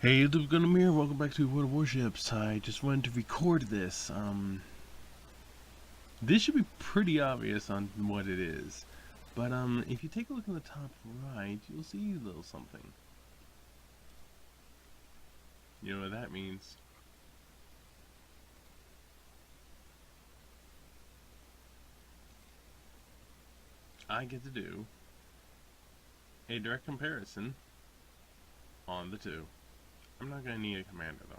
Hey YouTube, Gunham here. Welcome back to Warships. I just wanted to record this. This should be pretty obvious on what it is, but if you take a look in the top right, you'll see a little something. You know what that means? I get to do a direct comparison on the two. I'm not gonna need a commander though.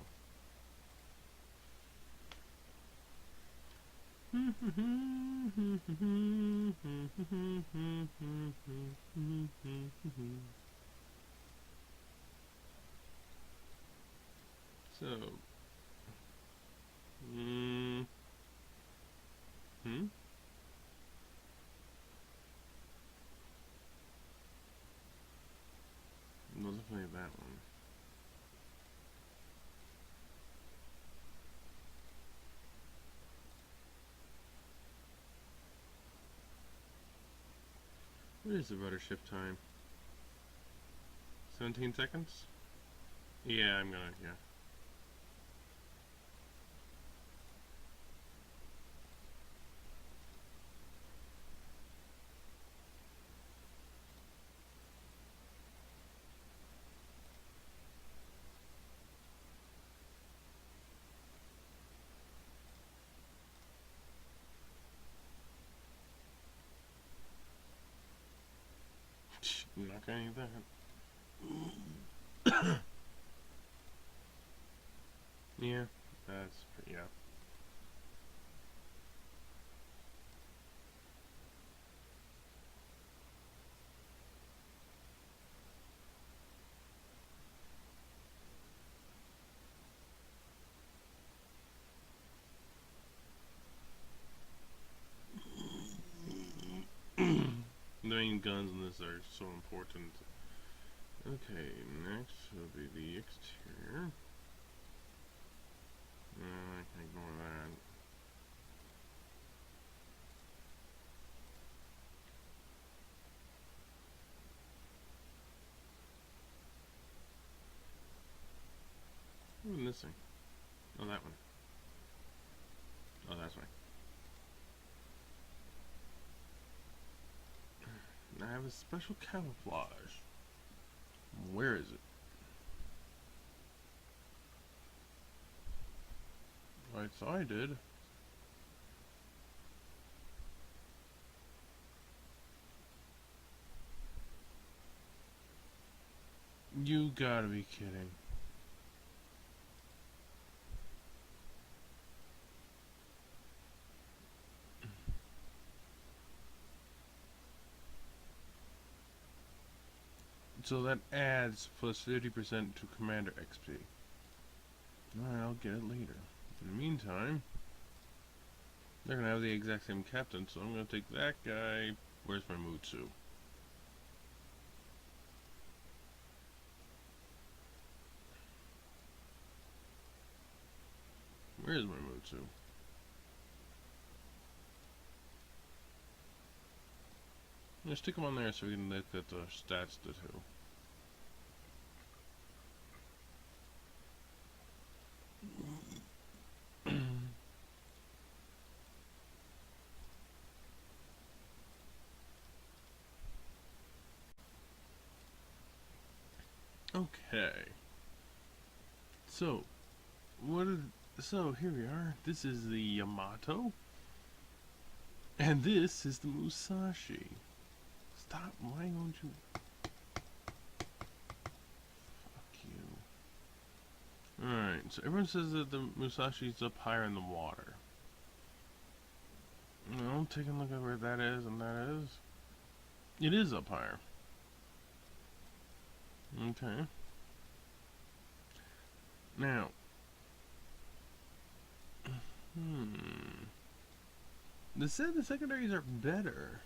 So, we'll play that one. What is the rudder shift time? 17 seconds? Yeah, yeah. I'm not gonna need that. Yeah, that's yeah. The main guns in this are so important. Okay, next will be the exterior. I can ignore that. What am I missing? Oh, that one. Oh, that's right. I have a special camouflage. Where is it? Right, so I did. You gotta be kidding. So that adds plus 50% to Commander XP. Alright, I'll get it later. In the meantime, they're gonna have the exact same captain, so I'm gonna take that guy. Where's my Mutsu? Where's my Mutsu? I'm gonna stick him on there so we can look at the stats to two. Okay. So, so here we are. This is the Yamato. And this is the Musashi. Stop, why don't you... Fuck you. Alright, so everyone says that the Musashi's up higher in the water. Well, take a look at where that is and that is. It is up higher. Okay. Now, they said the secondaries are better.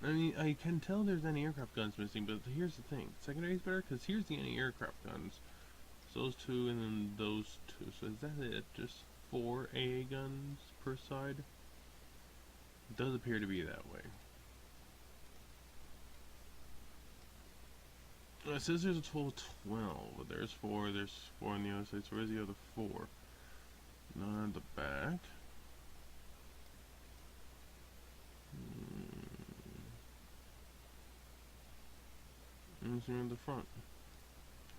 I mean, I can tell there's anti-aircraft guns missing, but here's the thing. Secondary's better because here's the anti-aircraft guns. So those two and then those two. So is that it? Just 4 AA guns per side? It does appear to be that way. It says there's a total of 12, but there's 4 on the other side, so where's the other 4? None at the back. And it's in the front.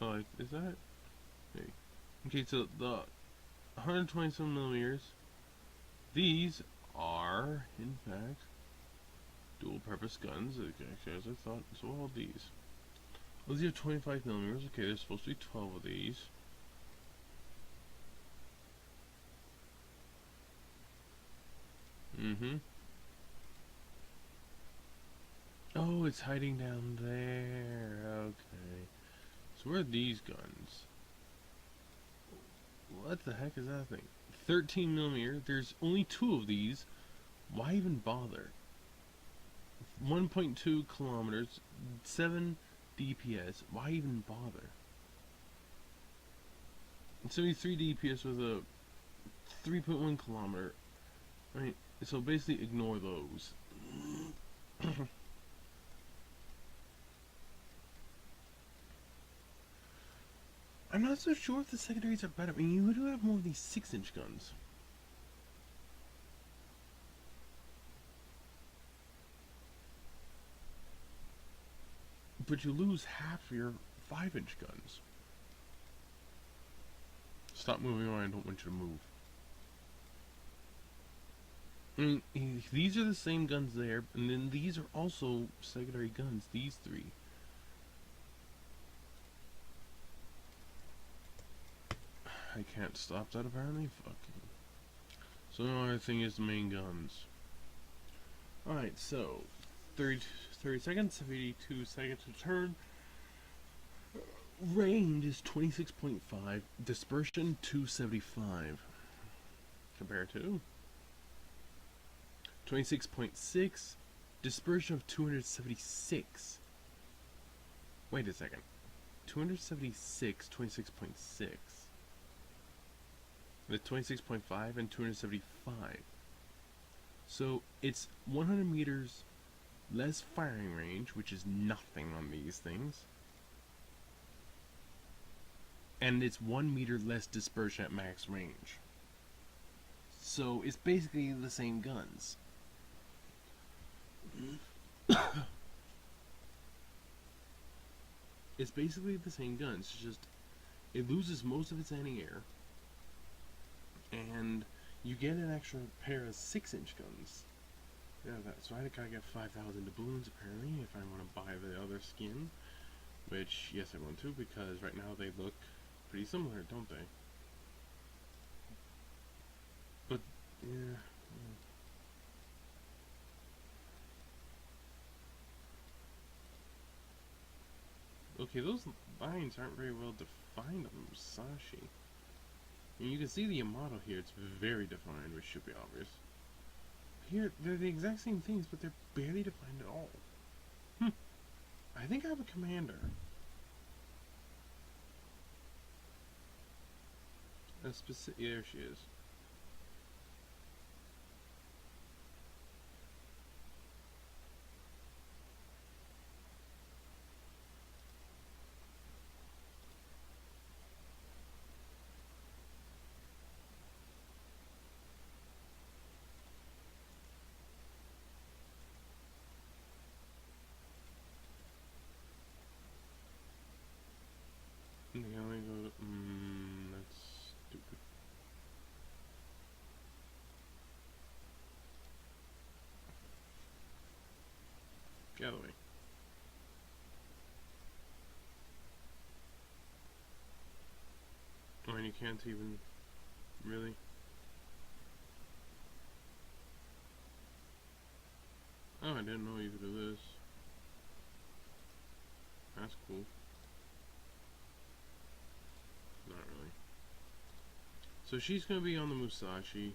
Oh, like, is that? Hey. Okay, so the 127 millimeters, these are, in fact, dual purpose guns, actually, as I thought. So all these. Well, these have 25 millimeters. Okay, there's supposed to be 12 of these. Oh, it's hiding down there. Okay. So where are these guns? What the heck is that thing? 13 millimeter. There's only 2 of these. Why even bother? 1.2 kilometers, 7 DPS. Why even bother? 73 DPS with a 3.1 kilometer. I mean, so basically ignore those. I'm not so sure if the secondaries are better. I mean, you do have more of these 6-inch guns. But you lose half your 5-inch guns. Stop moving on, I don't want you to move. I mean, these are the same guns there, and then these are also secondary guns, these 3. I can't stop that apparently. Fucking. So the other thing is the main guns. Alright, so 30 seconds, 72 seconds to turn. Range is 26.5, dispersion 275. Compared to 26.6, dispersion of 276. Wait a second. 276, 26.6. With 26.5 and 275. So it's 100 meters less firing range, which is nothing on these things. And it's 1 meter less dispersion at max range. So it's basically the same guns. It's basically the same guns, it's just it loses most of its anti-air, and you get an extra pair of 6-inch guns. Yeah, so I gotta get 5,000 doubloons apparently if I want to buy the other skin, which yes I want to, because right now they look pretty similar, don't they? But yeah. Okay, those lines aren't very well defined on the Musashi. And you can see the Yamato here, it's very defined, which should be obvious. Here, they're the exact same things, but they're barely defined at all. I think I have a commander. A specific, yeah, there she is. They only go to, that's stupid. Get out of the way. Oh, and you can't even, really? Oh, I didn't know you could do this. That's cool. Not really. So she's gonna be on the Musashi,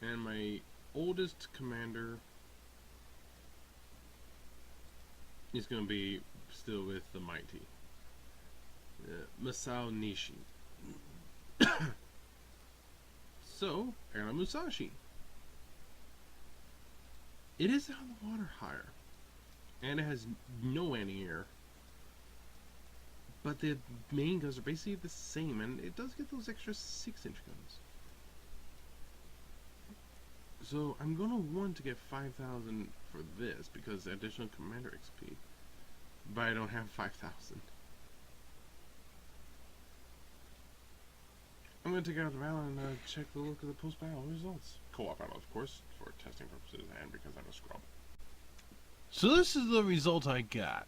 and my oldest commander is gonna be still with the mighty Masao Nishi. So, I got a Musashi. It is on the water higher, and it has no anti-air. But the main guns are basically the same, and it does get those extra 6-inch guns. So I'm gonna want to get 5,000 for this because additional commander XP. But I don't have 5,000. I'm gonna take out the battle and check the look of the post-battle results. Co-op battle, of course, for testing purposes and because I'm a scrub. So this is the result I got.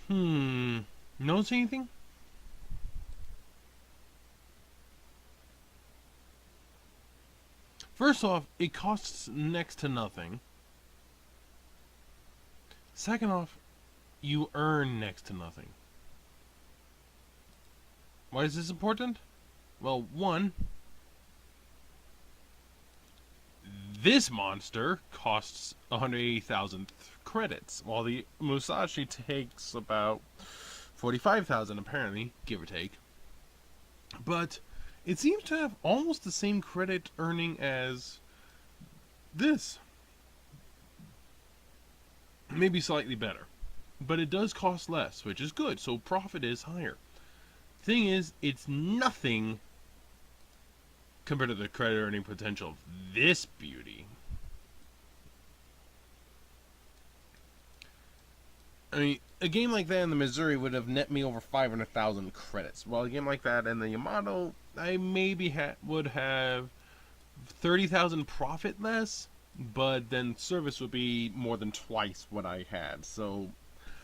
Notice anything? First off, it costs next to nothing. Second off, you earn next to nothing. Why is this important? Well, one, this monster costs 180,000 credits, while the Musashi takes about 45,000 apparently, give or take. But it seems to have almost the same credit earning as this. Maybe slightly better. But it does cost less, which is good, so profit is higher. Thing is, it's nothing compared to the credit earning potential of this beauty. I mean, a game like that in the Missouri would have net me over 500,000 credits. While a game like that in the Yamato, I maybe would have 30,000 profit less, but then service would be more than twice what I had. So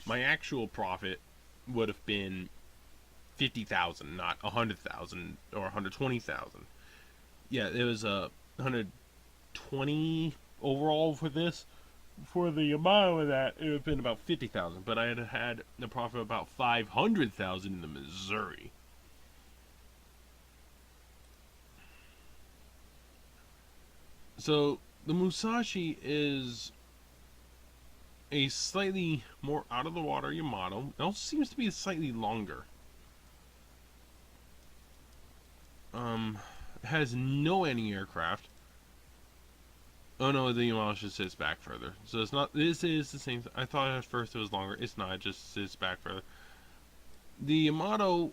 my actual profit would have been 50,000, not 100,000 or 120,000. Yeah, it was 120 overall for this. For the Yamato of that, it would have been about 50,000, but I had a profit of about 500,000 in the Missouri. So the Musashi is a slightly more out of the water Yamato. It also seems to be slightly longer. Has no anti-aircraft. Oh no, the Yamato just sits back further. So it's not. This is the same. I thought at first it was longer. It's not. It just sits back further. The Yamato,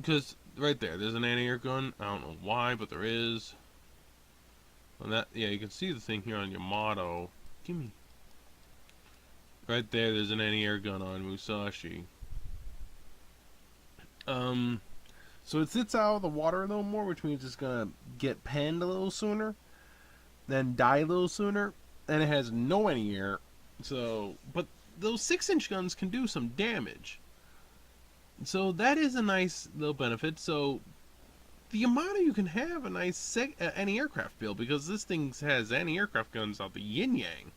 because right there's an anti-air gun. I don't know why, but there is. On that, yeah, you can see the thing here on Yamato. Gimme. Right there's an anti-air gun on Musashi. So it sits out of the water a little more, which means it's gonna get penned a little sooner, then die a little sooner, and it has no anti-air. So, but those 6-inch guns can do some damage. So that is a nice little benefit. So the Yamato, you can have a nice anti-aircraft build because this thing has anti-aircraft guns out the yin-yang.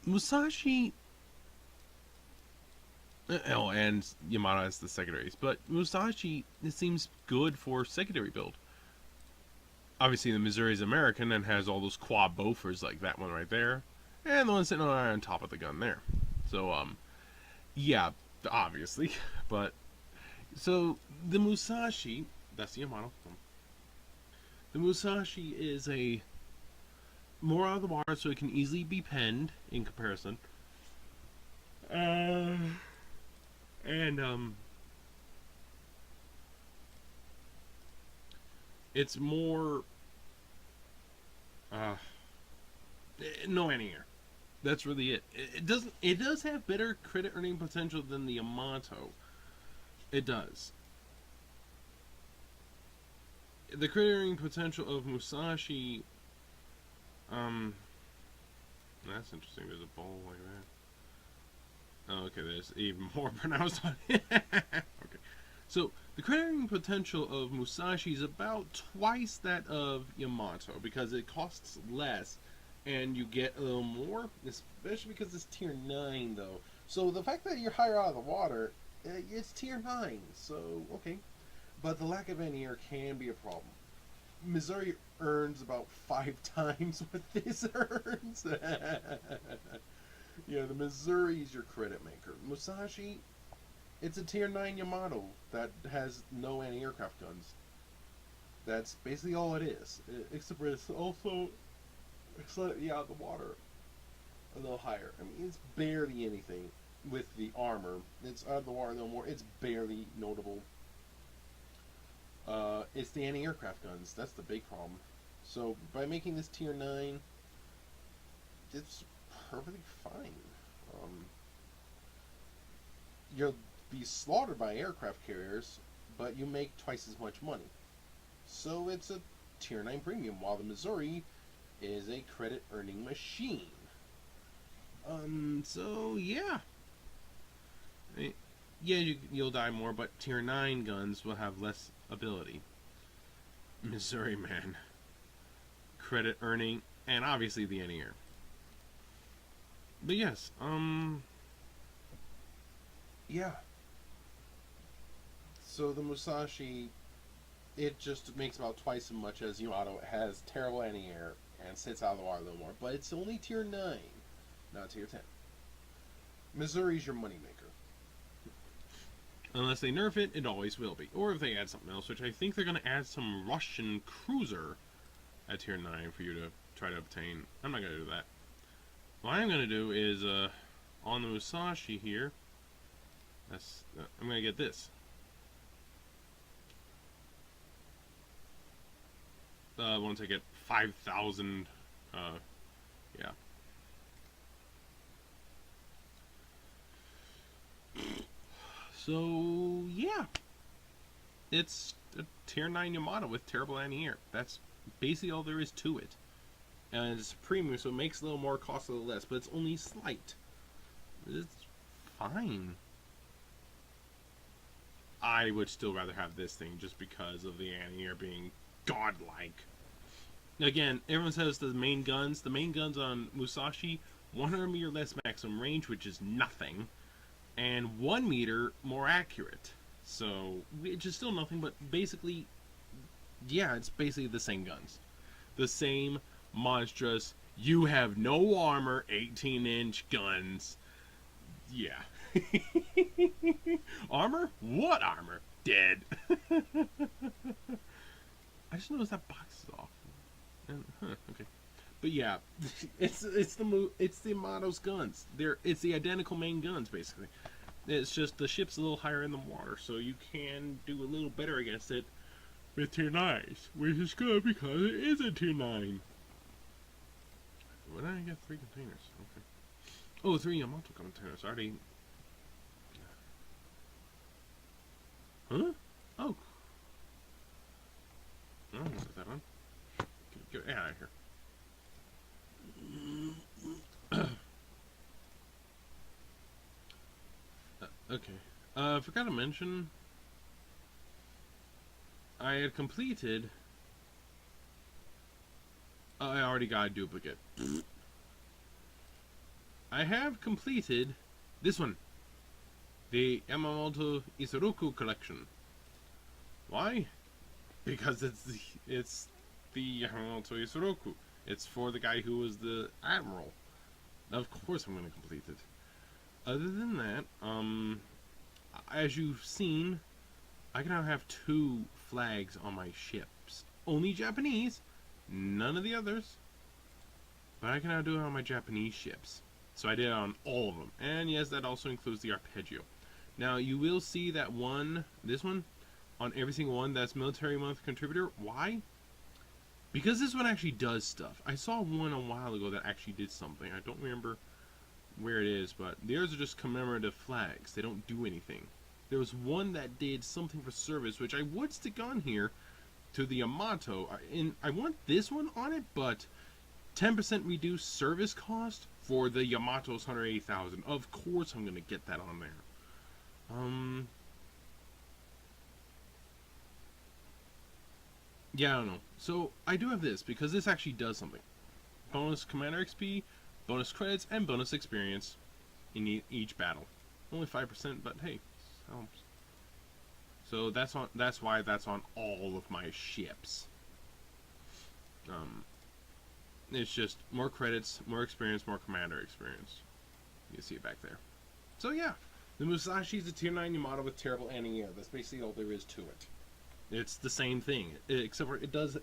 Musashi. Oh, and Yamato has the secondaries. But Musashi, it seems good for secondary build. Obviously, the Missouri is American and has all those quad bofers like that one right there. And the one sitting on top of the gun there. So, yeah, obviously. But, so, the Musashi, that's the Yamato. The Musashi is a more out of the water, so it can easily be penned in comparison. It's more no anti-air. That's really it. It does have better credit earning potential than the Yamato. It does. The credit earning potential of Musashi, that's interesting. There's a bowl like that. Oh, okay, there's even more pronounced on it. Okay. So, the credit earning potential of Musashi is about twice that of Yamato because it costs less and you get a little more, especially because it's tier 9 though. So, the fact that you're higher out of the water, it's tier 9, so okay. But the lack of anti-air can be a problem. Missouri earns about 5 times what this earns. Yeah, the Missouri is your credit maker. Musashi, it's a tier 9 Yamato that has no anti-aircraft guns. That's basically all it is. Except for it's also slightly out of the water. little higher. I mean, it's barely anything with the armor. It's out of the water no more. It's barely notable. It's the anti-aircraft guns. That's the big problem. So by making this tier 9, it's perfectly fine. You'll be slaughtered by aircraft carriers, but you make twice as much money. So it's a tier 9 premium, while the Missouri is a credit earning machine. So yeah. Yeah, you'll die more, but tier 9 guns will have less ability. Missouri, man. Credit earning, and obviously the anti-air. But yes, yeah. So the Musashi, it just makes about twice as much as Yamato. It has terrible anti-air and sits out of the water a little more, but it's only tier 9, not tier 10. Missouri's your moneymaker. Unless they nerf it, it always will be. Or if they add something else, which I think they're going to add some Russian cruiser at tier 9 for you to try to obtain. I'm not going to do that. What I'm going to do is, on the Musashi here, I'm going to get this. Once I get 5,000, yeah. So, yeah. It's a tier 9 Yamato with terrible anti-air. That's basically all there is to it. And it's premium, so it makes a little more, costs a little less, but it's only slight. It's fine. I would still rather have this thing just because of the anti-air being godlike. Again, everyone says the main guns on Musashi, 100 meter less maximum range, which is nothing, and 1 meter more accurate. So, which is still nothing, but basically, yeah, it's basically the same guns. The same monstrous, you have no armor, 18-inch guns. Yeah. Armor? What armor? Dead. I just noticed that box is off. Okay. But yeah, it's the Yamato's guns. It's the identical main guns basically. It's just the ship's a little higher in the water, so you can do a little better against it with tier 9s, which is good because it is a tier 9. When I get 3 containers, okay. Oh, 3 Yamato containers. Already. Huh? Oh. Oh, put that on. Get out of here. Okay. I forgot to mention, I had completed. I already got a duplicate. I have completed this one, the Yamato Isoroku collection. Why? Because it's the Yamato Isoroku. It's for the guy who was the admiral. Of course I'm going to complete it. Other than that, as you've seen, I can now have 2 flags on my ships. Only Japanese, none of the others. But I can now do it on my Japanese ships. So I did it on all of them. And yes, that also includes the Arpeggio. Now, you will see that this one, on every single one, that's Military Month Contributor. Why? Because this one actually does stuff. I saw one a while ago that actually did something. I don't remember where it is, but the others are just commemorative flags. They don't do anything. There was one that did something for service, which I would stick on here to the Yamato. And I want this one on it, but 10% reduced service cost for the Yamato's 180,000. Of course I'm going to get that on there. Yeah, I don't know. So, I do have this, because this actually does something. Bonus Commander XP, bonus credits, and bonus experience in each battle. Only 5%, but hey, helps. So that's why that's on all of my ships. It's just more credits, more experience, more commander experience. You can see it back there. So yeah, the Musashi is a tier 9 Yamato with terrible anti-air. That's basically all there is to it. It's the same thing, except for it does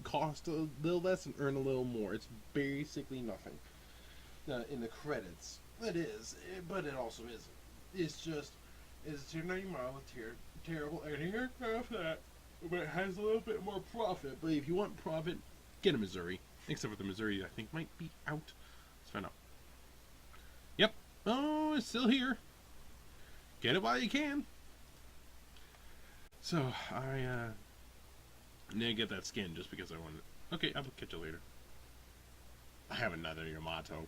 cost a little less and earn a little more. It's basically nothing. in the credits. It is, but it also isn't. It's just it's a tier 90 model with terrible aircraft that, but it has a little bit more profit. But if you want profit, get a Missouri. Except for the Missouri, I think might be out. Let's find out. Yep. Oh, it's still here. Get it while you can. So I need to get that skin just because I wanted it. Okay, I'll catch you later. I have another Yamato.